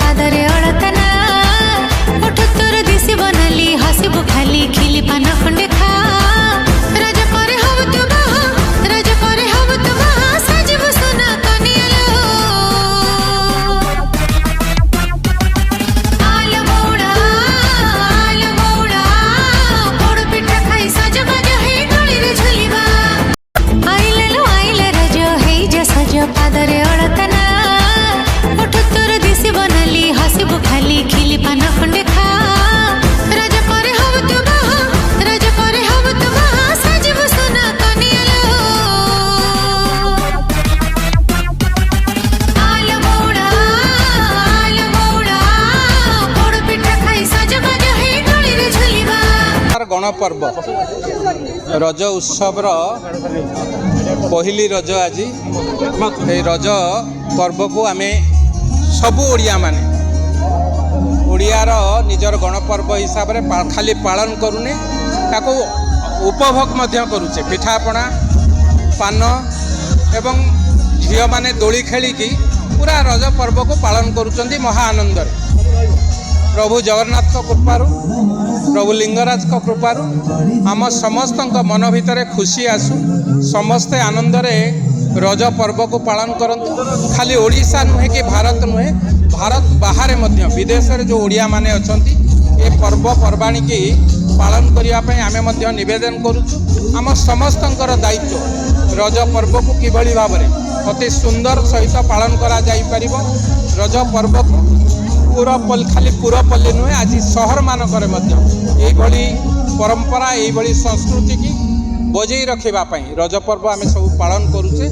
पादरे अड़तना उठ तोर दिसी बनली हसीबु खाली खिली पान खंडे खा रज करे हब तू बहा रज करे हब तू बहा सजबु सोना कनियालो आल मोड़ा पोड़ पिठा खाई सज बज हे गली रे झुलिबा आइले रज हे जे सज पादरे अड़तना हसीबु खाली खिली पान खंडे खा रज करे हब तू बहा रज करे हब तू बहा सजबु सोना कनियालो आल मोड़ा पोड़ पिठा खाई सज बज हे गली रे झुलिबा। गणपर्व रज उत्सव पहली रज आज रज पर्व को आम सबू ओडिया माने ओडियार निजर गणपर्व हिसाब से खाली पालन करूने ताको उपभोग मध्य करुचे पिठापଣା पान एवं झील माने दोली खेलिकी पूरा रज पर्व को पालन करुचंदी महा आनंद प्रभु जगन्नाथ कृपारू प्रभु लिंगराज कृपारू आम समस्त मन भितर खुशी आसु समस्ते आनंद रे रज पर्व को पालन करते खाली ओडिशा नुहे कि भारत नुहे भारत बाहर विदेश रे जो ओडिया माने अछंती ए पर्व पर्वाणी की पालन करने आमे मध्य निवेदन करुचु आम समस्तंकर दायित्व रज पर्व को किभली भाव में अति सुंदर सहित पालन करा जाई परिबो। रज पर्व को खाली पुरपल्ली नुहे आज सहर मानकर परंपरा ये संस्कृति की बजई रखा रज पर्व आम सब पालन करुचे।